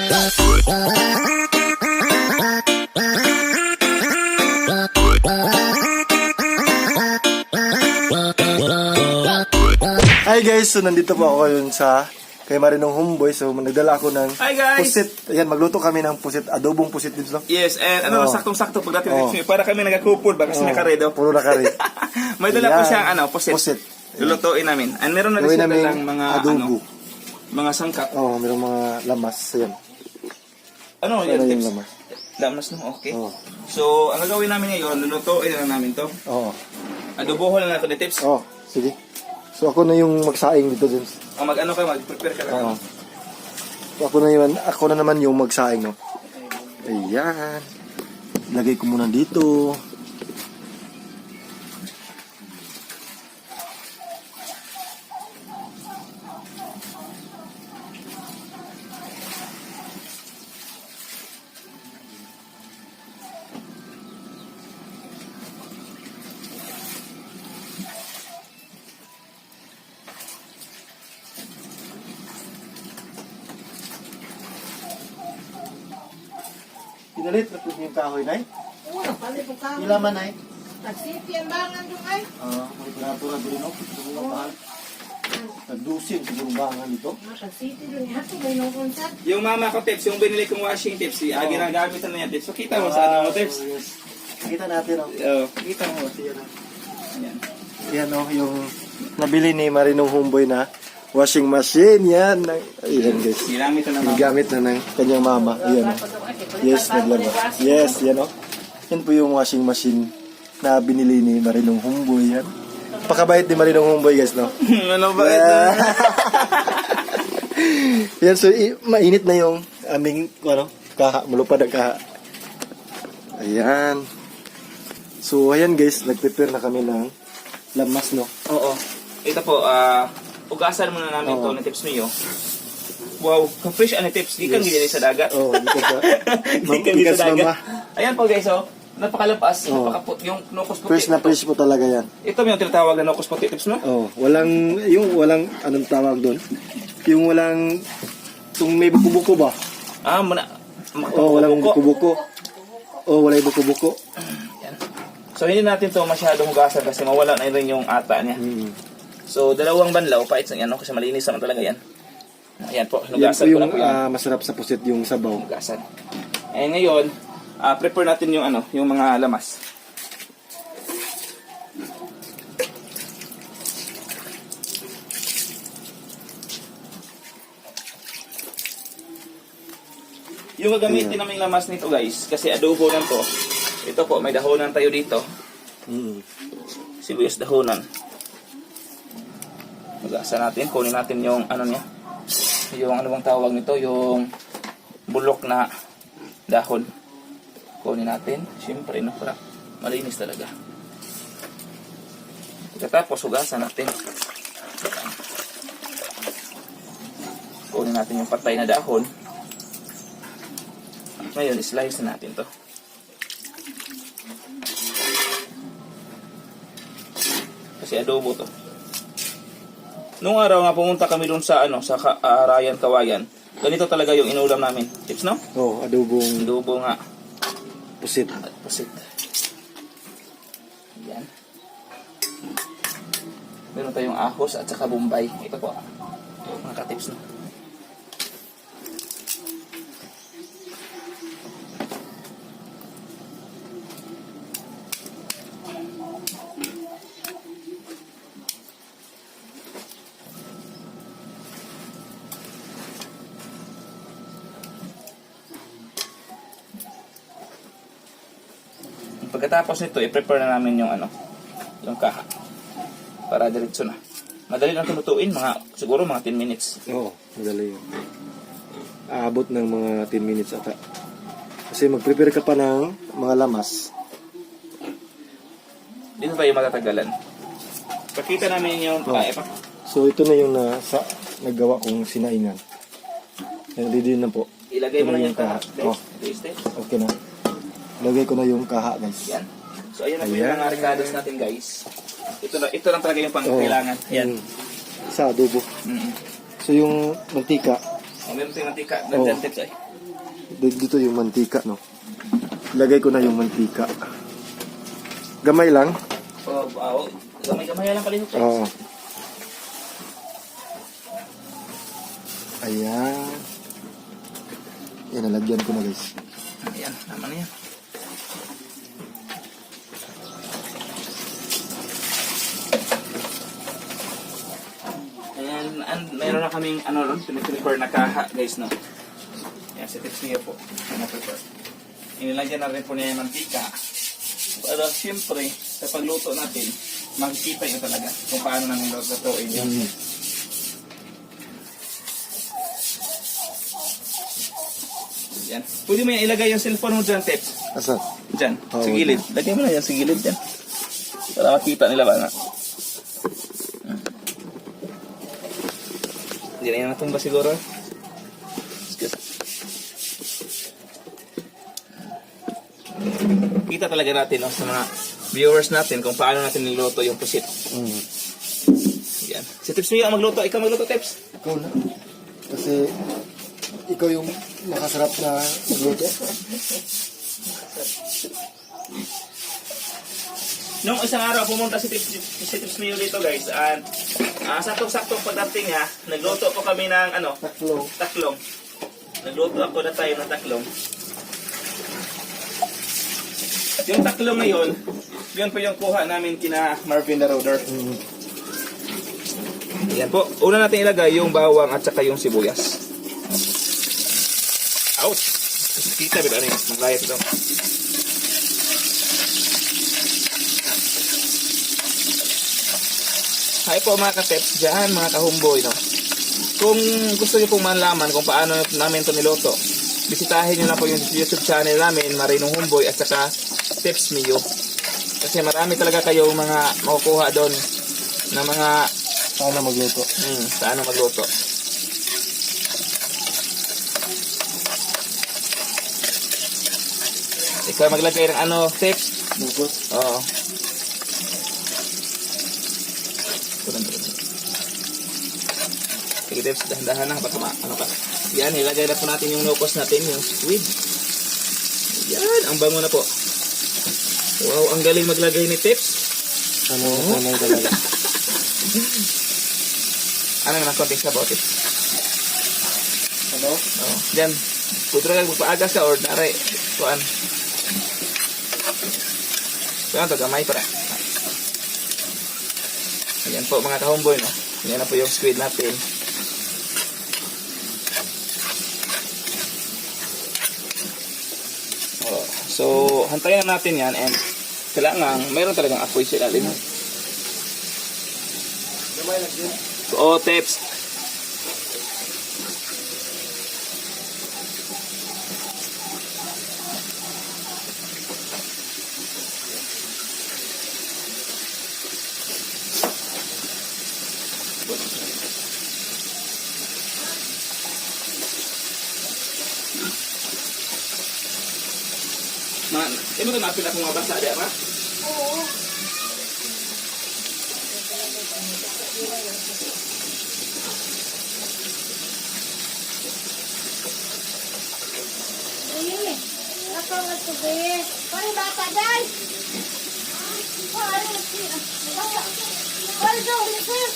Hi guys, so nandito po ako yun sa kay Marinong Homeboy. So nagdala ako ng Hi guys! pusit. Ayan, magluto kami ng pusit, adobong pusit dito. Yes, and ano, saktong-sakto pagdating ng para kami nagkakupol ba kasi nakaredo. Puro na kari. May dala po siyang pusit. Pusit. Lulutuin namin. And meron na rin Gawin siya namin dalang mga adobo. mga sangkap. Merong mga lamas. Ayan. Ano Ano yan, yung tips? lamas? Lamas no, okay. Oo. So, ang gagawin namin ngayon, lulutuin na namin to. Oo. Adobohon na natin ni tips. Sige. So ako na yung magsaing dito, James. Mag-ano ka, mag-prepare ka lang. So ako na naman yung magsaing, no. Ayan. Lagay ko muna dito. Pinalit na po yung kahoy, Nay? Oo, palit po ka. Ilaman, Nay? Nagsiti ang bangan doon ay. May pinatura doon, no? Siguro mahal. Nagdusin siguro bangan dito. Nagsiti doon. Hato may nungkunsan. Yung mama ko tips, yung binili kong washing tips, ginagamit na niya tips. So kita mo sa ano mo tips. Yes. Kita natin, no? Kita mo. Ayan. Yan, no? Yung nabili ni Marinong Homeboy na washing machine. Yan. Ayan, guys. Ginamit na naman. Gamit na ng kanyang mama. Ayan, no? Yes, naglaba. Yes, yan, no? Yan po yung washing machine na binili ni Marinong Homeboy. Yan. Pakabait ni Marinong Homeboy, guys, no? Ano ba ito? Yan, so mainit na yung aming kaha, malupad ang kaha. Ayan. So ayan guys, nag-prepare na kami ng lamas, no? Oo. Ito po, ugasan muna namin ito ng tips niyo. Wow, ka-fresh ang tips. Di kang gilili sa dagat. Oo, di ka Di sa dagat. mama. Ayan po guys, napakalapas, napakaput. Yung nukos puti. Fresh po talaga yan. Ito yung tinatawag na nukos puti tips, no? Walang anong tawag doon? Yung walang, may buko-buko ba? Walang buko-buko. Walay buko-buko. Yan. So hindi natin to masyadong hugasan kasi mawala na rin yung ata niya. So dalawang banlaw, pait yan, kasi malinis naman talaga yan. Ayan po, Yan po hugasan ko yung na po yan. masarap sa pusit, yung sabaw. Hugasan. Eh ngayon, prepare natin yung yung mga lamas. Yung gagamitin namin lamas nito guys, kasi adobo lang to. Ito po, may dahonan tayo dito. Sibuyas dahonan. Hugasan natin, kunin natin yung niya. Yung ano bang tawag nito, yung bulok na dahon. Kunin natin, siyempre no, para malinis talaga. Pagkatapos hugasan natin. Kunin natin yung patay na dahon. Ngayon, slice na natin to. Kasi adobo to. Nung araw nga pumunta kami doon sa sa Arayan Kawayan. Ganito talaga yung inulam namin. Tips, no? Adobong Adobo nga. pusit. Pusit. Yan. Meron tayong ahos at saka bombay. Ito po. Mga ka-tips, no? Pagkatapos nito, i-prepare na namin yung yung kaha. Para diretso na. Madali lang tulutuin, siguro mga 10 minutes. Madali yun. Aabot ng mga 10 minutes ata. Kasi mag-prepare ka pa ng mga lamas. Dito tayo matatagalan. Pakita namin yung So ito na yung nagawa kong sinaingan. Ready na po. ilagay mo na yung kaha. Okay na. Lagay ko na yung kaha, guys. Yan. So ayun na po yung mga ricados natin, guys. Ito lang talaga yung pangkailangan. Yan. Sa adobo. So yung mantika. Meron tayong mantika. Gandyan tips ay. Dito yung mantika, no? Lagay ko na yung mantika. Gamay lang. So, gamay-gamay lang pala yung text. Oo. Ayan. Yan, nalagyan ko na guys. Ayan, naman na yan. And meron na kaming ano ron, prepare na kaha guys, no? Yan, si tips niyo po. Na-prepare. Inilagyan na rin po niya yung mantika. Para siyempre, sa pagluto natin, makikita nyo talaga kung paano namin lutuin yun. Yan. Pwede mo yan ilagay yung cellphone mo dyan, tips. Asa? Dyan, Oo, sa gilid. Lagay mo na yan sa gilid dyan. Para makita nila ba na. Hindi na yan natumba siguro. Excuse. Kita talaga natin no, sa mga viewers natin kung paano natin niluto yung pusit. Yan. Si Tips mo yung magluto. Ikaw magluto, Tips. Ikaw na. Kasi ikaw yung makasarap na magluto. Nung isang araw pumunta si Tips Mio dito guys, and sakto-sakto pagdating niya, nagluto po kami ng ano, taklong. Nagluto ako na tayo ng taklong. Yung taklong ngayon, yun po yung kuha namin kina Marvin the Roader. Yan po. Una natin ilagay yung bawang at saka yung sibuyas. Ouch! Kita ba ano yun? Maglayat ito. Hi po mga ka-tips dyan, mga kahumboy, no? Kung gusto niyo pong malaman kung paano namin ito niluto, bisitahin niyo na po yung YouTube channel namin, Marinong Humboy, at saka Tips Mio. Kasi marami talaga kayong mga makukuha doon na mga Paano magluto? paano magluto. Ikaw maglagay ng ano, Tips? Bukos? Oo. Sige Tips, dahan-dahan lang baka ano pa. Yan, ilagay na po natin yung nukos natin, yung squid. Yan, ang bango na po. Wow, ang galing maglagay ni Tips. Ano talaga? Ano nga konting sabaw, Tips? Ano? Oo. Diyan, pudro lang magpaagas ka or naray. Kuan. Kuan to gamay para. Ayan po mga kahomboy, no? Yan na po yung squid natin. Oh, so, hantayan natin yan and kailangan mayroon talagang apoy sa ilalim. Gamay lang din. Oo, Tips. Man, mo ito napil akong mabasa, di ba? Oo. Ay, ako nga ito, be. Pari bata, day. Pari, bata. Pari daw, sir.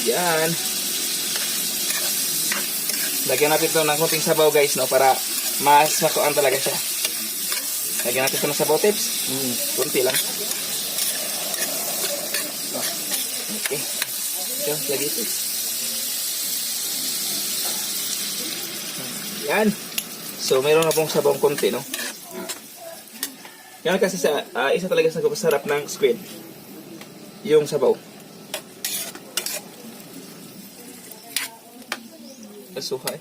Yan. Lagyan natin ito ng konting sabaw guys, no? Para mas makuan talaga siya. Lagyan natin ito ng sabaw, Tips. Kunti lang. Okay. Ito, lagi ito. Yan. So, mayroon na pong sabawang konti, no? Yan kasi sa, isa talaga sa sarap ng squid. Yung sabaw. Suhay.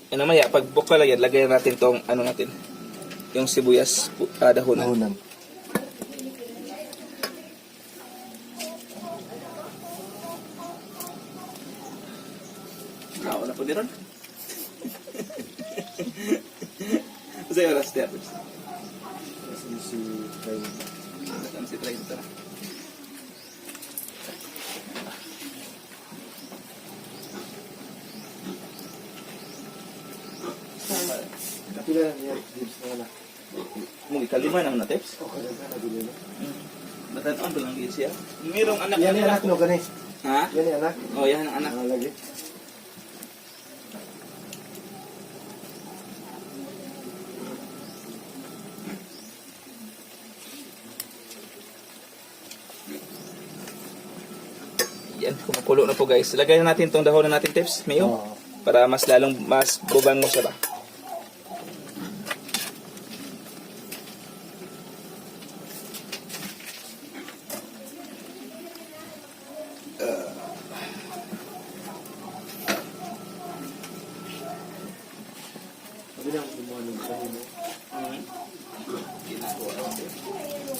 E namaya, pag bukla lang yan, lagyan natin tong, ano natin, yung sibuyas, dahonan. Dahonan. Wala po din ron. Masaya oras, Tiapos. si Ryan. Ito si Try dito. Kapila na niya, Gibbs na wala. Mong ikalima naman na tips. O, kaganda na din yun. Batataan ko lang din siya. Mayroong anak Yan na yung anak no, gani. Ha? Yan yung anak. Oh, yan ang anak. Lagi. Yan, kumukulo na po guys. Lagay na natin tong dahon na natin tips, Mayo. Oo. Para mas lalong mas bubang mo siya ba. Sabi na, gumawa ng bahay mo.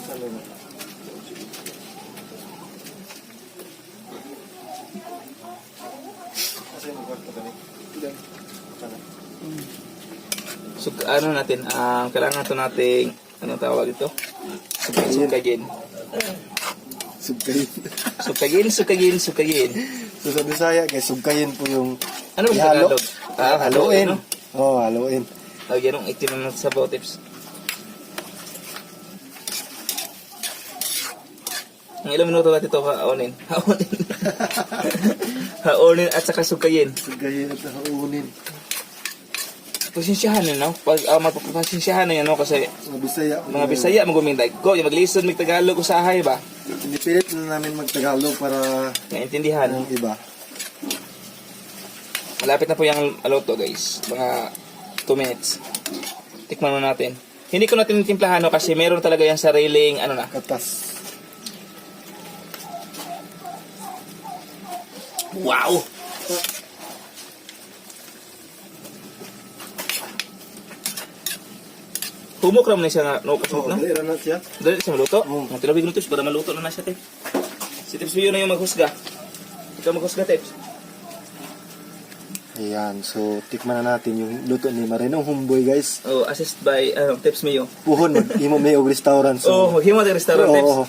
Sabi na. Kasi yung kwarto ka ni. Ilan? Sana. So, ano natin, kailangan ito nating, ano tawag ito? Sukagin. Subkayin. Sukagin. So sa Bisaya guys, subkayin po yung Ano ba sa ihalo. Tagalog? Haluin. Ano? Oo, haluin. Lagyan ng itim na sa bawah tips. Ang ilang minuto natin ito haonin. Haonin at saka sukayin. Subkayin at haluin. Pasensyahan na, no? Pag magpapasensyahan na yan, no? Kasi Mga Bisaya. mga Bisaya magumintay ko, yung mag-listen, mag-Tagalog, usahay ba? Pinipilit na namin mag-Tagalog para Naintindihan. yung iba. Malapit na po yung aluto, guys. Mga 2 minutes. Tikman na natin. Hindi ko natin timplahan, no? Kasi meron talaga yung sariling, ano na. Katas. Wow! Humok naman na siya na, no? Oo, No? dali na siya. Dali siya maluto. Oo. Mga tilawig minutos para maluto na siya, Tips. Si Tips View na yung maghusga. Ikaw maghusga, Tips. Ayan, so tikman na natin yung luto ni Marinong Humboy guys. Oh, assist by Tips Mayo. Puhon, mag-imo may og restaurant. Oh, maghimo sa restaurant, Tips. Oo.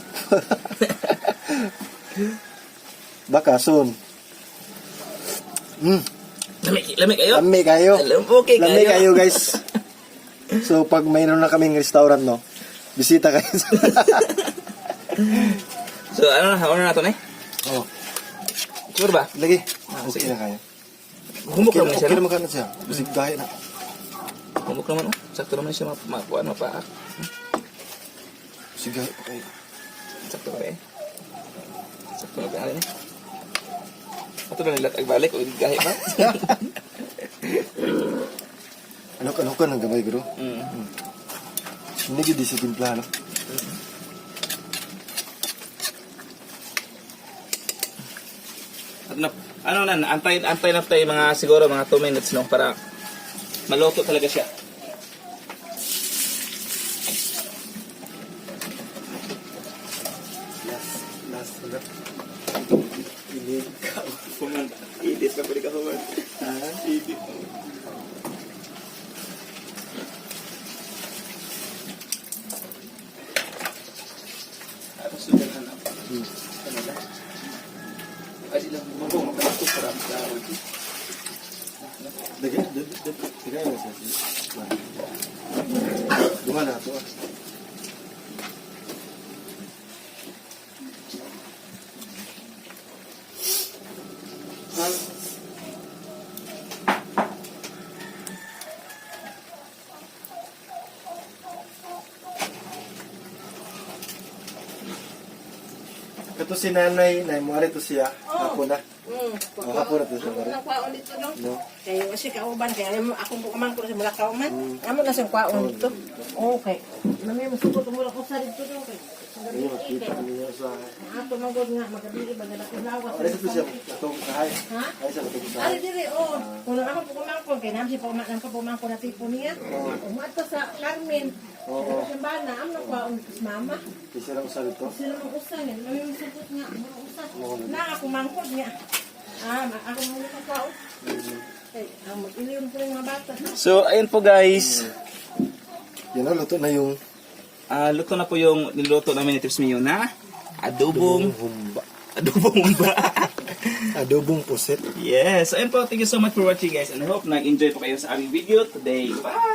Baka soon. Lamig kayo? Lami kayo. Okay Lami kayo. kayo guys. So pag mayroon na kaming restaurant no, bisita kayo. So, ano na to, eh? Oh, Sure ba? lagi. Ah, Okay sige. na kayo. Humok naman Okay siya, na no? magkano siya. Bisig gaya na. Humok naman, oh. Sakto naman siya mapaak. Bisig gaya pa kayo. Sakto ba, eh? Sakto na ba, eh? Ato na nilat agbalik o gahi ba? Ano ka nang gamay guro? Hindi gid sa timpla no. Ano na, antay na tayo mga siguro mga 2 minutes no para maluto talaga siya. Last ulit. Ini ka. Kuman, edit pa pwede ka kuman. Edit. Tapos sudah na. Ano ba? Ay sila mo magkato para maklaro. Dagay na siya. Duman na to. Ito si nanay mo ari to siya. Hapon na. Oh, hapon na to siya. Mari. Nakwaon dito no. No. Kaya kasi kauban kaya akong kuman ko sa mula kauman. Amo na siyang kwaon dito. Okay. Nami masugot mo lang ko sa dito no. Ini makita niyo sa. Ato magod nga magabili bagala ko lawas. Ari to siya. Atong kahay. Ha? Ay sa atong Ari kahay. dire oh. Kuno ako po kumangkon kay namsi pa uman ka pumangkon na tipo niya. Umato sa Carmen. Oo. Sa bana am na kwaon sa mama. Kasi lang sa dito. Sila mong usang yan. Nami masugot nga mga usang. Na ako mangkon nga. Ako muna ka kwaon. Ay, mag-iliyon ko yung mga bata. So, ayun po guys. Yan na luto na yung luto na po yung niluto namin ni Tips Mio na adobong Humba. humba. Adobong puset. Yes. So, ayun po. Thank you so much for watching, guys. And I hope nag-enjoy po kayo sa aming video today. Bye!